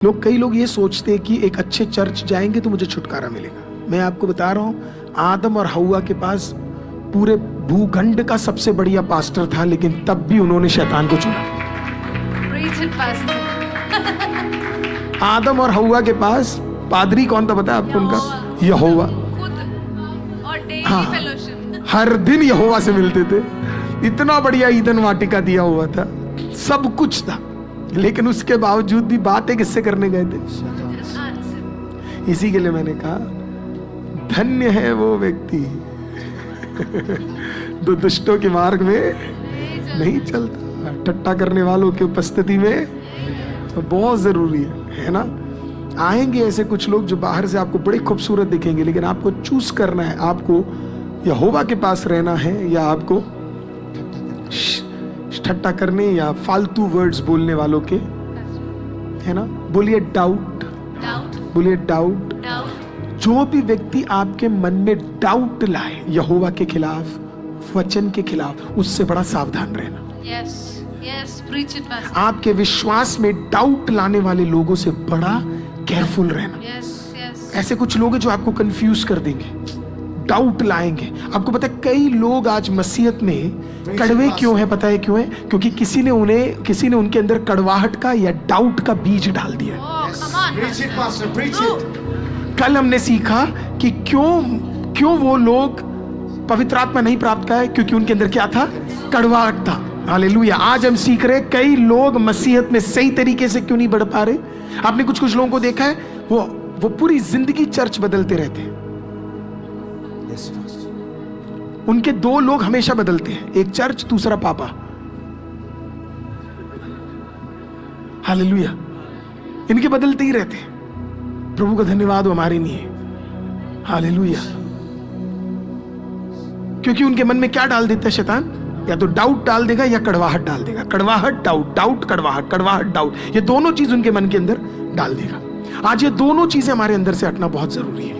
कई लोग ये सोचते हैं कि एक अच्छे चर्च जाएंगे तो मुझे छुटकारा मिलेगा। मैं आपको बता रहा हूँ, आदम और हव्वा के पास पूरे भूखंड का सबसे बढ़िया पास्टर था, लेकिन तब भी उन्होंने शैतान को चुना। आदम और हव्वा के पास पादरी कौन था पता है आपको? उनका यहोवा। हाँ, हर दिन यहोवा से मिलते थे। इतना बढ़िया ईदन वाटिका दिया हुआ था, सब कुछ था, लेकिन उसके बावजूद भी बातें किससे करने गए थे? इसी के लिए मैंने कहा धन्य है वो व्यक्ति जो दुष्टों के मार्ग में नहीं चलता, ठट्टा करने वालों की उपस्थिति में तो बहुत जरूरी है ना। आएंगे ऐसे कुछ लोग जो बाहर से आपको बड़े खूबसूरत दिखेंगे, लेकिन आपको चूज करना है, आपको यहोवा के पास रहना है या आपको ठट्टा करने या फालतू वर्ड्स बोलने वालों के, है ना। बोलिए डाउट, बोलिए डाउट। जो भी व्यक्ति आपके मन में डाउट लाए यहोवा के खिलाफ, वचन के खिलाफ, उससे बड़ा सावधान रहना। preach it, Pastor. आपके विश्वास में डाउट लाने वाले लोगों से बड़ा केयरफुल रहना। ऐसे कुछ लोग हैं जो आपको कंफ्यूज कर देंगे, डाउट लाएंगे। आपको पता है कई लोग आज मसीहत में कड़वे क्यों है? पता है क्यों है? क्योंकि किसी ने उनके अंदर कड़वाहट का या डाउट का बीज डाल दिया। Preach it, Pastor. Preach it. कल हमने सीखा कि क्यों वो लोग पवित्र आत्मा नहीं प्राप्त किए, क्योंकि उनके अंदर क्या था? कड़वाहट था। हालेलुया। आज हम सीख रहे कई लोग मसीहत में सही तरीके से क्यों नहीं बढ़ पा रहे। आपने कुछ लोगों को देखा है, वो पूरी जिंदगी चर्च बदलते रहते हैं। उनके दो लोग हमेशा बदलते हैं, एक चर्च, दूसरा पापा। हालेलुया। इनके बदलते ही रहते हैं। प्रभु का धन्यवाद हो, हमारे नहीं है। हालेलुया। क्योंकि उनके मन में क्या डाल देता है शैतान? या तो डाउट डाल देगा या कड़वाहट डाल देगा। कड़वाहट डाउट, डाउट कड़वाहट, कड़वाहट डाउट, ये दोनों चीज उनके मन के अंदर डाल देगा। आज ये दोनों चीजें हमारे अंदर से हटना बहुत जरूरी है।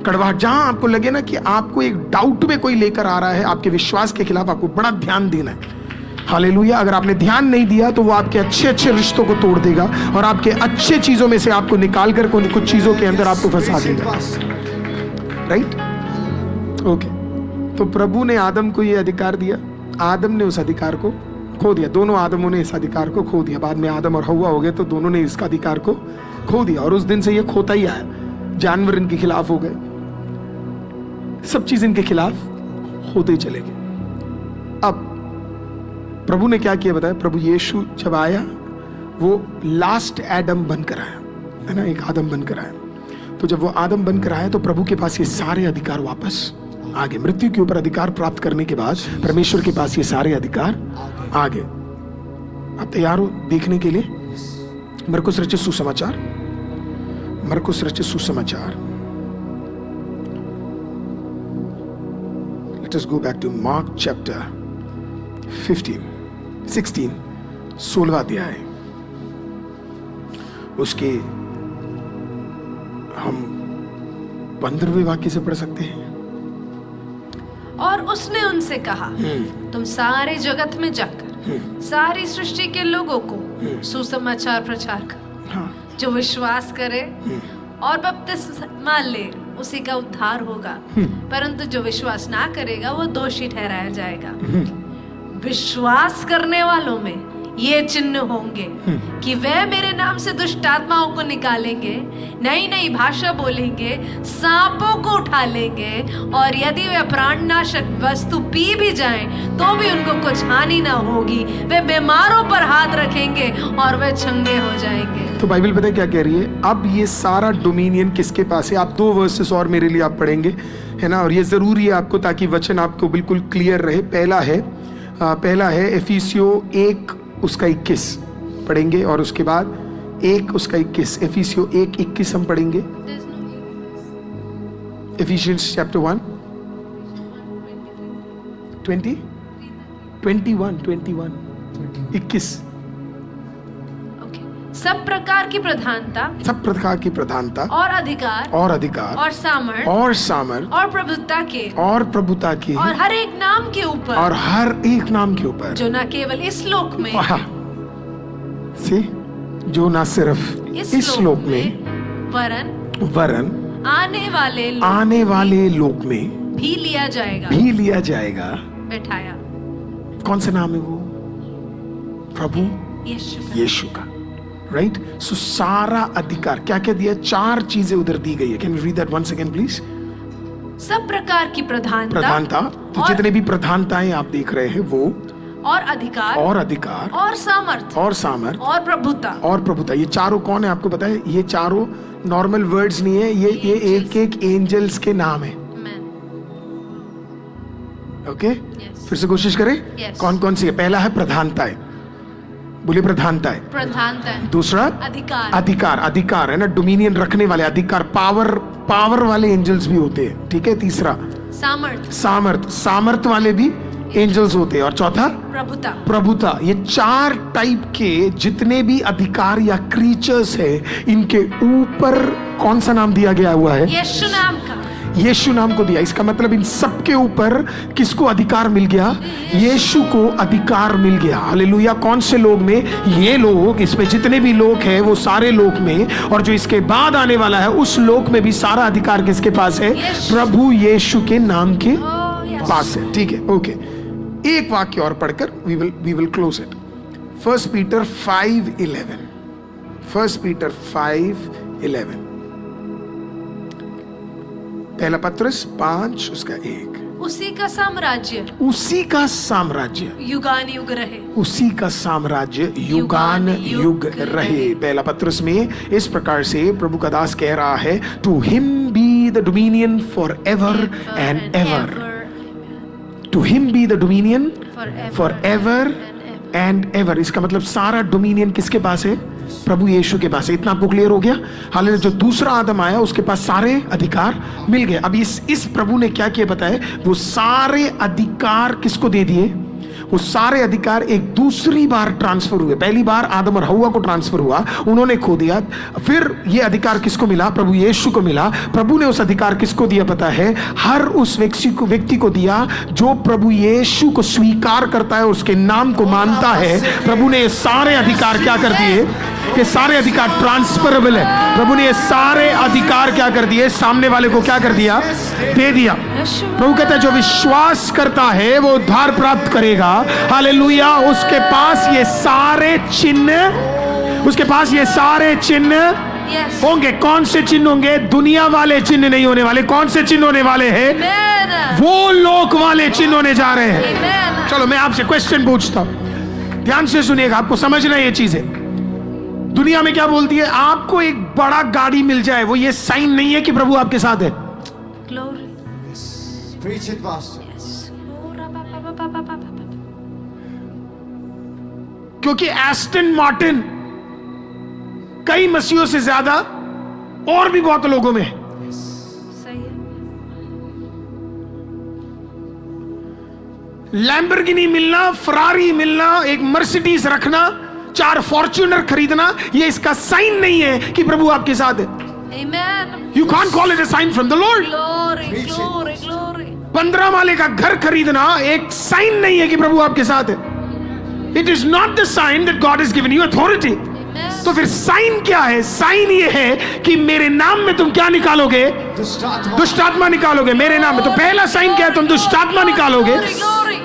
कड़वाहट, जहां आपको लगे ना कि आपको एक डाउट में कोई लेकर आ रहा है आपके विश्वास के खिलाफ, आपको बड़ा ध्यान देना है। हालेलुया। अगर आपने ध्यान नहीं दिया तो वो आपके अच्छे रिश्तों को तोड़ देगा और आपके अच्छे चीजों में से आपको निकाल कर कुछ चीजों के अंदर आपको फंसा देगा। राइट? ओके। तो प्रभु ने आदम को यह अधिकार दिया, आदम ने उस अधिकार को खो दिया। दोनों आदमों ने इस अधिकार को खो दिया। बाद में आदम और हव्वा हो गए तो दोनों ने इसका अधिकार को खो दिया, और उस दिन से यह खोता ही आया। जानवर इनके खिलाफ हो गए, सब चीज इनके खिलाफ होते ही चले गए। अब प्रभु ने क्या किया बताया? प्रभु यीशु जब आया, वो लास्ट एडम बनकर आया, है ना, एक आदम बनकर आया। तो जब वो आदम बनकर आया तो प्रभु के पास ये सारे अधिकार वापस आ गए। मृत्यु के ऊपर अधिकार प्राप्त करने के बाद परमेश्वर के पास ये सारे अधिकार आ गए। आप तैयार हो देखने के लिए? मरकुस रचित सुसमाचार, मरकुस रचित सुसमाचार। Let us go back to Mark chapter 16, 16वां अध्याय। उसके हम 15वें वाक्य से पढ़ सकते हैं। और उसने उनसे कहा, तुम सारे जगत में जाकर सारी सृष्टि के लोगों को सुसमाचार प्रचार करो। हाँ। जो विश्वास करे और बपतिस्मा ले उसी का उद्धार होगा, परंतु जो विश्वास ना करेगा वो दोषी ठहराया जाएगा। विश्वास करने वालों में ये चिन्ह होंगे कि वे मेरे नाम से दुष्ट आत्माओं को निकालेंगे, नई नई भाषा बोलेंगे, सांपों को उठा लेंगे, और यदि वे प्राणनाशक वस्तु पी भी जाएं तो भी उनको कुछ हानि ना होगी। वे बीमारों पर हाथ रखेंगे और वे चंगे हो जाएंगे। तो बाइबल पता है क्या कह रही है? अब ये सारा डोमिनियन किसके पास है? आप 2 वर्सेस और मेरे लिए आप पढ़ेंगे, है ना, और ये जरूरी है आपको, ताकि वचन आपको बिल्कुल क्लियर रहे। पहला है एफिसियो 1 उसका 21 पढ़ेंगे, और उसके बाद 1 उसका 21, एफिसियो 1:21 हम पढ़ेंगे। एफिशियंस चैप्टर 1 21 सब प्रकार की प्रधानता, सब प्रकार की प्रधानता और अधिकार और सामर्थ और प्रभुता के और हर एक नाम के ऊपर जो न केवल इस लोक में जो ना सिर्फ इस लोक में वरन आने वाले लोक में भी लिया जाएगा। बैठाया। कौन सा नाम है वो? प्रभु यीशु का। राइट? सो सारा अधिकार क्या क्या दिया? 4 चीजें उधर दी गई है। Can you read that once again please? सब प्रकार की प्रधानता, तो जितने भी प्रधानताएं आप देख रहे हैं वो, और अधिकार और सामर्थ और प्रभुता। ये चारों कौन है आपको पता है? ये चारों नॉर्मल वर्ड्स नहीं है, ये एक एंजल्स के नाम है। ओके, फिर से कोशिश करें। कौन कौन सी है? पहला है प्रधानताएं, बोलिए प्रधानताएं। दूसरा अधिकार है ना, डोमिनियन रखने वाले अधिकार, पावर वाले एंजल्स भी होते हैं। ठीक है। तीसरा सामर्थ वाले भी एंजल्स होते हैं। और चौथा प्रभुता। ये 4 टाइप के जितने भी अधिकार या क्रीचर्स है, इनके ऊपर कौन सा नाम दिया गया हुआ है? यीशु नाम को दिया। इसका मतलब इन सब के ऊपर किसको अधिकार मिल गया? यीशु को अधिकार मिल गया। हालेलुया। कौन से लोग में? ये लोग, इसमें जितने भी लोग हैं वो सारे लोग में, और जो इसके बाद आने वाला है उस लोक में भी सारा अधिकार किसके पास है? प्रभु यीशु के नाम के पास है। ठीक है। ओके, एक वाक्य और पढ़कर we will close it. 1 Peter 5:11। 1 Peter 5:11। पहला पत्रस 5 उसका 1। उसी का साम्राज्य युगान युग रहे। उसी का साम्राज्य युगान युग रहे। पहला पत्रस में इस प्रकार से प्रभु का दास कह रहा है, to him be the dominion forever and ever. To him be the dominion forever and ever. इसका मतलब सारा डोमिनियन किसके पास है? प्रभु यीशु के पास है। इतना आपको क्लियर हो गया? हालांकि जो दूसरा आदम आया उसके पास सारे अधिकार मिल गए। अब इस प्रभु ने क्या किया पता है? वो सारे अधिकार किसको दे दिए? वो सारे अधिकार एक दूसरी बार ट्रांसफर हुए। पहली बार आदम और हव्वा को ट्रांसफर हुआ, उन्होंने खो दिया। फिर ये अधिकार किसको मिला? प्रभु यीशु को मिला। प्रभु ने उस अधिकार किसको दिया पता है? हर उस व्यक्ति को दिया जो प्रभु यीशु को स्वीकार करता है, उसके नाम को मानता है। प्रभु ने ये सारे अधिकार क्या कर दिए? ये सारे अधिकार ट्रांसफरेबल है। प्रभु ने ये सारे अधिकार क्या कर दिए? सामने वाले को क्या कर दिया? दे दिया। प्रभु कहता है जो विश्वास करता है वो उद्धार प्राप्त करेगा। हालेलुया। उसके पास ये सारे चिन्ह होंगे। कौन से चिन्ह होंगे? दुनिया वाले चिन्ह नहीं होने वाले। कौन से चिन्ह होने वाले हैं? वो लोक वाले चिन्ह होने जा रहे हैं। चलो मैं आपसे क्वेश्चन पूछता हूं, ध्यान से सुनिएगा, आपको समझना ये चीजें। दुनिया में क्या बोलती है? आपको एक बड़ा गाड़ी मिल जाए, वो ये साइन नहीं है कि प्रभु आपके साथ है। Preach it, Pastor. क्योंकि एस्टन मार्टिन कई मसीहों से ज्यादा और भी बहुत लोगों में सही है। लैम्बोर्गिनी मिलना, फरारी मिलना, एक मर्सिडीज रखना, 4 फॉर्च्यूनर खरीदना, ये इसका साइन नहीं है कि प्रभु आपके साथ है। Amen. You can't call it a sign from the Lord. Glory. 15 माले का घर खरीदना एक साइन नहीं है कि प्रभु आपके साथ है। It is not the sign that God has given you authority. तो फिर साइन क्या है? साइन ये है कि मेरे नाम में तुम क्या निकालोगे? दुष्ट आत्मा निकालोगे मेरे नाम में। तो पहला साइन क्या है? तुम दुष्ट आत्मा निकालोगे,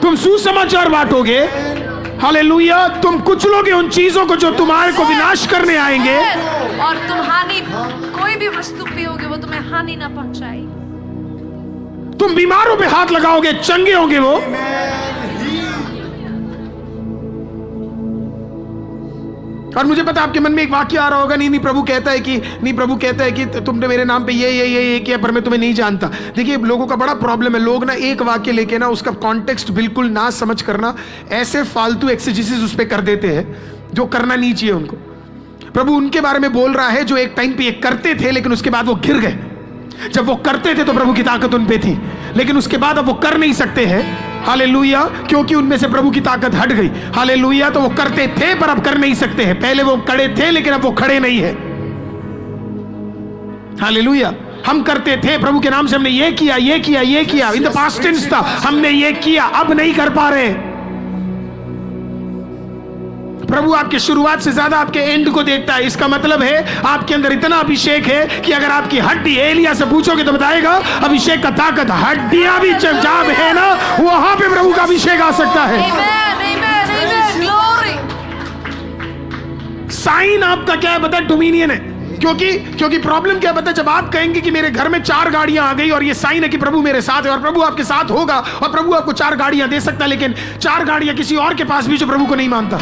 तुम सुसमाचार बांटोगे। हालेलुया। तुम कुचलोगे उन चीजों को जो तुम्हारे को विनाश करने आएंगे, और तुम हानि, कोई भी वस्तु पियोगे वो तुम्हें हानि ना पहुंचाए। तुम बीमारों पे हाथ लगाओगे, चंगे होंगे वो। और मुझे पता आपके मन में एक वाक्य आ रहा होगा, नहीं प्रभु कहता है कि तुमने मेरे नाम पे ये किया, पर मैं तुम्हें नहीं जानता। देखिए लोगों का बड़ा प्रॉब्लम है, लोग ना एक वाक्य लेके ना उसका कॉन्टेक्स्ट बिल्कुल ना समझ करना ऐसे फालतू एक्सेजेसिस उस पे कर देते हैं जो करना नहीं चाहिए उनको। प्रभु उनके बारे में बोल रहा है जो एक टाइम पे ये करते थे लेकिन उसके बाद वो गिर गए। जब वो करते थे तो प्रभु की ताकत उन पे थी, लेकिन उसके बाद अब वो कर नहीं सकते हैं। हालेलुया। क्योंकि उनमें से प्रभु की ताकत हट गई। हालेलुया। तो वो करते थे पर अब कर नहीं सकते हैं। पहले वो खड़े थे लेकिन अब वो खड़े नहीं है। हालेलुया। हम करते थे प्रभु के नाम से, हमने ये किया इन द पास्ट टेंस था, हमने ये किया, अब नहीं कर पा रहे। प्रभु आपके शुरुआत से ज्यादा आपके एंड को देखता है। इसका मतलब है आपके अंदर इतना अभिषेक है कि अगर आपकी हड्डी एलिया से पूछोगे तो बताएगा अभिषेक का ताकत, हड्डियां भी जब है ना वहां पे प्रभु का अभिषेक आ सकता है। साइन आपका क्या है पता है? डोमिनियन है। क्योंकि प्रॉब्लम क्या पता है? जब आप कहेंगे कि मेरे घर में 4 गाड़ियां आ गई और ये साइन है कि प्रभु मेरे साथ है, और प्रभु आपके साथ होगा, और प्रभु आपको 4 गाड़ियां दे सकता है, लेकिन 4 गाड़ियां किसी और के पास भी जो प्रभु को नहीं मानता।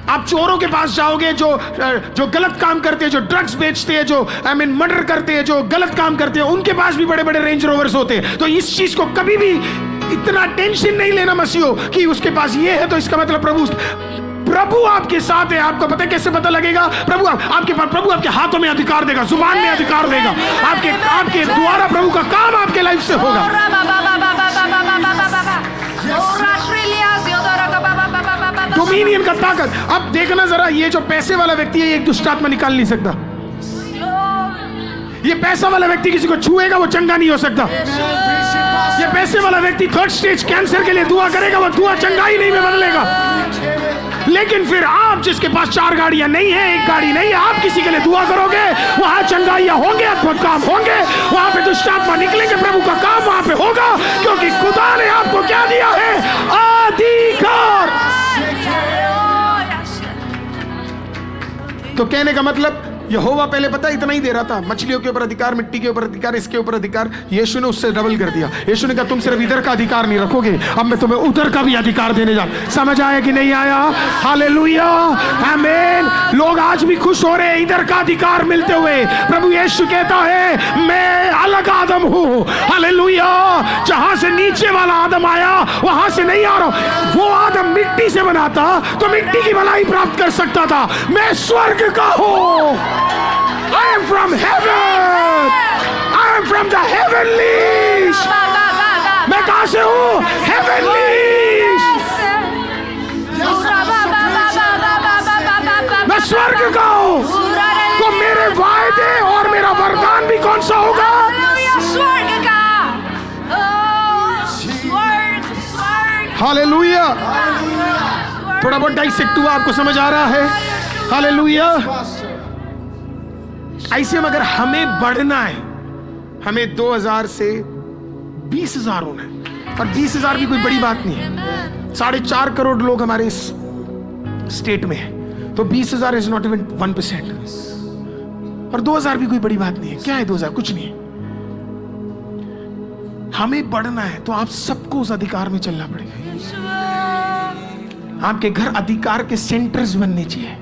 आप चोरों के पास जाओगे जो गलत काम करते हैं, जो ड्रग्स बेचते हैं, जो मर्डर करते हैं, जो गलत काम करते हैं, उनके पास भी बड़े बड़े रेंज रोवर्स होते हैं। तो इस चीज को कभी भी इतना टेंशन नहीं लेना मसीहो कि उसके पास ये है तो इसका मतलब प्रभु आपके साथ है। आपको पता है कैसे पता लगेगा? प्रभु आपके हाथों में अधिकार देगा, जुबान में अधिकार देगा, आपके द्वारा प्रभु का काम आपके लाइफ से होगा। डोमिनियन का ताकत। अब देखना जरा, ये जो पैसे वाला व्यक्ति है, एक दुष्ट आत्मा निकाल नहीं सकता। ये पैसा वाला व्यक्ति किसी को छुएगा वो चंगा नहीं हो सकता। ये पैसे वाला व्यक्ति 3rd स्टेज कैंसर के लिए दुआ करेगा, वो दुआ चंगाई नहीं में बदलेगा। लेकिन फिर आप जिसके पास 4 गाड़ियां नहीं है, 1 गाड़ी नहीं है, आप किसी के लिए दुआ करोगे, वहां चंगाइयां होंगे, अद्भुत काम होंगे, वहां पे दुष्ट आत्मा निकलेंगे, प्रभु का काम वहां पे होगा, क्योंकि खुदा ने आपको क्या दिया है? अधिकार। तो कहने का मतलब यहोवा पहले पता इतना ही दे रहा था, मछलियों के ऊपर अधिकार, मिट्टी के ऊपर अधिकार, इसके ऊपर अधिकार। यीशु ने उससे डबल कर दिया। यीशु ने कहा तुम सिर्फ इधर का अधिकार नहीं रखोगे, अब मैं तुम्हें उधर का भी अधिकार देने जा। समझ आया कि नहीं आया? हालेलुया, आमीन। लोग आज भी खुश हो रहे हैं इधर का अधिकार मिलते हुए। प्रभु यीशु कहता है मैं अलग आदम हूं। हालेलुया। जहां से नीचे वाला आदम आया वहां से नहीं आ रहा। वो आदम मिट्टी से बना था तो मिट्टी की भलाई प्राप्त कर सकता था। मैं स्वर्ग का हूं। I am from heaven. I am from the heavenlies. मैं कहां से हूं? Heavenlies. मैं स्वर्ग का हूं। तो मेरे वायदे और मेरा वरदान भी कौन सा होगा? स्वर्ग का। हालेलुया। थोड़ा बहुत डाइसेक्ट हुआ, आपको समझ आ रहा है? हालेलुया। ऐसे में अगर हमें बढ़ना है, हमें 2000 से 20,000 होना है, और 20,000 भी कोई बड़ी बात नहीं है। 4.5 करोड़ लोग हमारे इस स्टेट में है, तो 20,000 इज नॉट इवन 1%। और 2000 भी कोई बड़ी बात नहीं है। क्या है 2000? कुछ नहीं है। हमें बढ़ना है तो आप सबको उस अधिकार में चलना पड़ेगा। आपके घर अधिकार के सेंटर्स बनने चाहिए।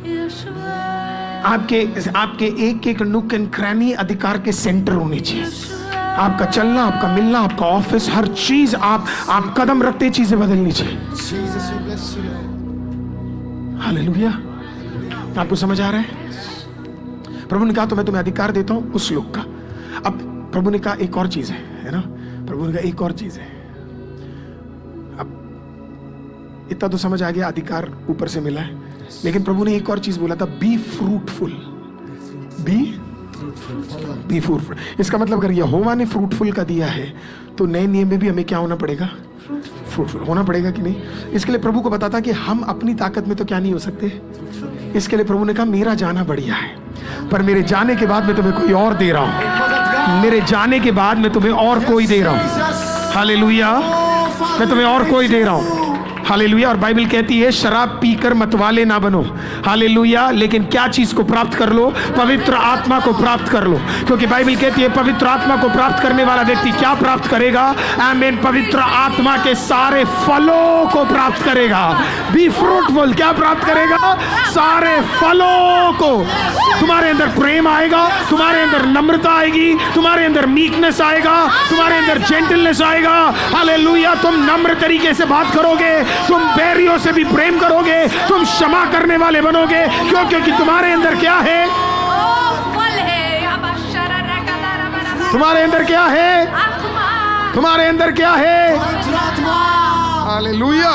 आपके एक नुक एंड क्रैनी अधिकार के सेंटर होने चाहिए। आपका चलना, आपका मिलना, आपका ऑफिस, हर चीज आप कदम रखते चीजें बदलनी चाहिए। हालेलुया। आपको समझ आ रहा है? प्रभु ने कहा तो मैं तुम्हें अधिकार देता हूं उस लोग का। अब प्रभु ने कहा एक और चीज है ना? प्रभु ने कहा एक और चीज है। अब इतना तो समझ आ गया, अधिकार ऊपर से मिला है, लेकिन प्रभु ने एक और चीज बोला था, बी फ्रूटफुल। Be fruitful. इसका मतलब अगर यहोवा ने फ्रूटफुल का दिया है तो नए नियम में भी हमें क्या होना पड़ेगा? फ्रूटफुल होना पड़ेगा कि नहीं? इसके लिए प्रभु को पता था कि हम अपनी ताकत में तो क्या नहीं हो सकते। इसके लिए प्रभु ने कहा मेरा जाना बढ़िया है, पर मेरे जाने के बाद मैं तुम्हें कोई और दे रहा हूं। मेरे जाने के बाद मैं तुम्हें और कोई दे रहा हूं। हालेलुया। मैं तुम्हें और कोई दे रहा हूं। हालेलुया। और बाइबल कहती है शराब पीकर मतवाले ना बनो। हालेलुया। लेकिन क्या चीज को प्राप्त कर लो? पवित्र आत्मा को प्राप्त कर लो, क्योंकि बाइबल कहती है पवित्र आत्मा को प्राप्त करने वाला व्यक्ति क्या प्राप्त करेगा? आमीन। पवित्र आत्मा के सारे फलों को प्राप्त करेगा। Be fruitful. क्या प्राप्त करेगा? सारे फलों को। तुम्हारे अंदर प्रेम आएगा, तुम्हारे अंदर नम्रता आएगी, तुम्हारे अंदर मीकनेस आएगा, तुम्हारे अंदर जेंटलनेस आएगा। हालेलुया। तुम नम्र तरीके से बात करोगे, तुम बैरियों से भी प्रेम करोगे, तुम क्षमा करने वाले बनोगे। क्यों? क्योंकि तुम्हारे अंदर क्या है? तुम्हारे अंदर क्या है? तुम्हारे अंदर क्या है? हालेलुया।